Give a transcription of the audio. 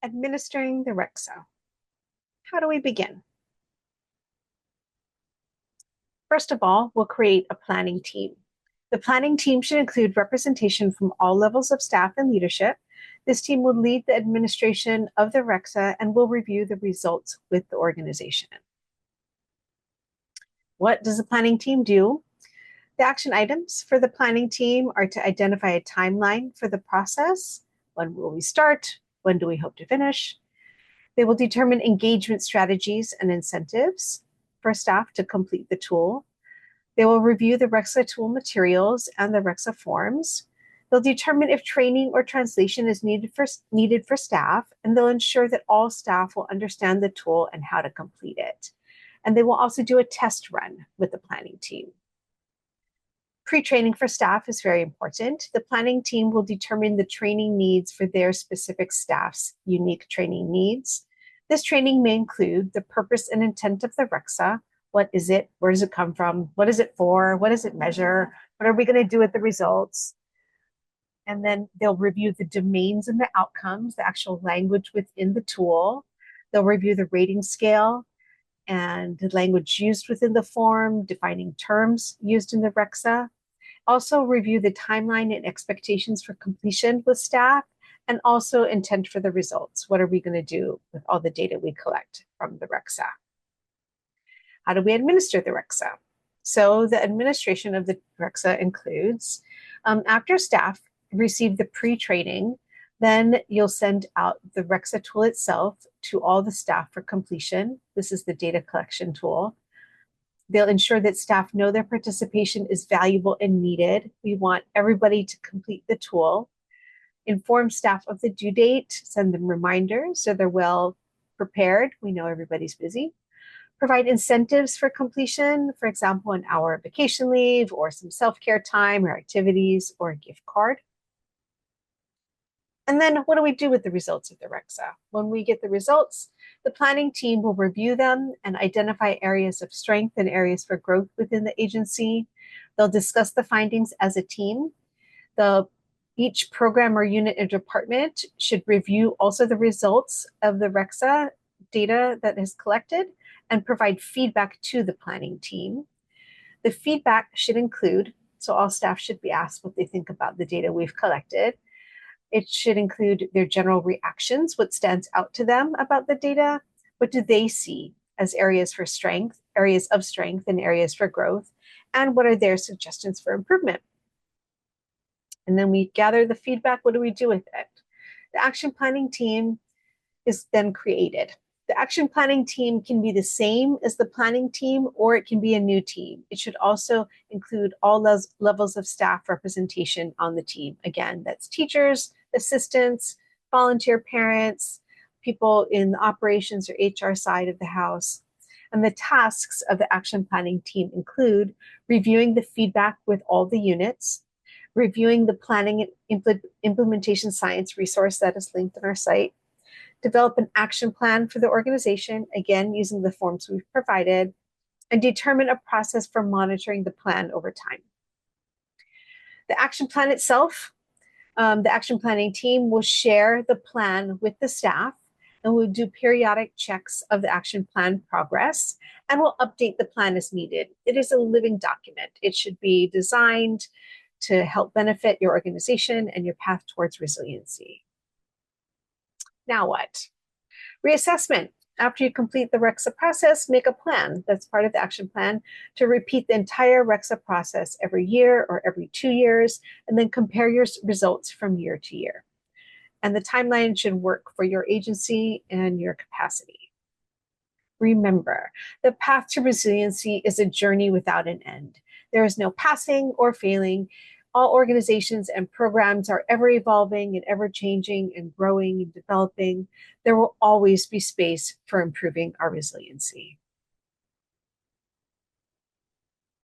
Administering the RECSSA. How do we begin? First of all, we'll create a planning team. The planning team should include representation from all levels of staff and leadership. This team will lead the administration of the RECSSA and will review the results with the organization. What does the planning team do? The action items for the planning team are to identify a timeline for the process. When will we start? When do we hope to finish? They will determine engagement strategies and incentives for staff to complete the tool. They will review the RECSSA tool materials and the RECSSA forms. They'll determine if training or translation is needed for staff, and they'll ensure that all staff will understand the tool and how to complete it. And they will also do a test run with the planning team. Pre-training for staff is very important. The planning team will determine the training needs for their specific staff's unique training needs. This training may include the purpose and intent of the RECSSA. What is it? Where does it come from? What is it for? What does it measure? What are we going to do with the results? And then they'll review the domains and the outcomes, the actual language within the tool. They'll review the rating scale and the language used within the form, defining terms used in the RECSSA. Also review the timeline and expectations for completion with staff, and also intent for the results. What are we going to do with all the data we collect from the RECSSA? How do we administer the RECSSA? So the administration of the RECSSA includes, after staff receive the pre-training, then you'll send out the RECSSA tool itself to all the staff for completion. This is the data collection tool. They'll ensure that staff know their participation is valuable and needed. We want everybody to complete the tool. Inform staff of the due date, send them reminders so they're well prepared. We know everybody's busy. Provide incentives for completion, for example, an hour of vacation leave or some self-care time or activities or a gift card. And then what do we do with the results of the RECSSA? When we get the results, the planning team will review them and identify areas of strength and areas for growth within the agency. They'll discuss the findings as a team. Each program or unit or department should review also the results of the RECSSA data that is collected and provide feedback to the planning team. The feedback should include, so all staff should be asked what they think about the data we've collected. It should include their general reactions, what stands out to them about the data, what do they see as areas of strength and areas for growth, and what are their suggestions for improvement. And then we gather the feedback, what do we do with it? The action planning team is then created. The action planning team can be the same as the planning team, or it can be a new team. It should also include all those levels of staff representation on the team. Again, that's teachers, assistants, volunteer parents, people in the operations or HR side of the house. And the tasks of the action planning team include reviewing the feedback with all the units, reviewing the planning and implementation science resource that is linked on our site, develop an action plan for the organization, again, using the forms we've provided, and determine a process for monitoring the plan over time. The action plan itself, the action planning team will share the plan with the staff, and we'll do periodic checks of the action plan progress, and we'll update the plan as needed. It is a living document. It should be designed to help benefit your organization and your path towards resiliency. Now what? Reassessment. After you complete the RECSSA process, make a plan. That's part of the action plan to repeat the entire RECSSA process every year or every 2 years, and then compare your results from year to year. And the timeline should work for your agency and your capacity. Remember, the path to resiliency is a journey without an end. There is no passing or failing. All organizations and programs are ever evolving and ever changing and growing and developing. There will always be space for improving our resiliency.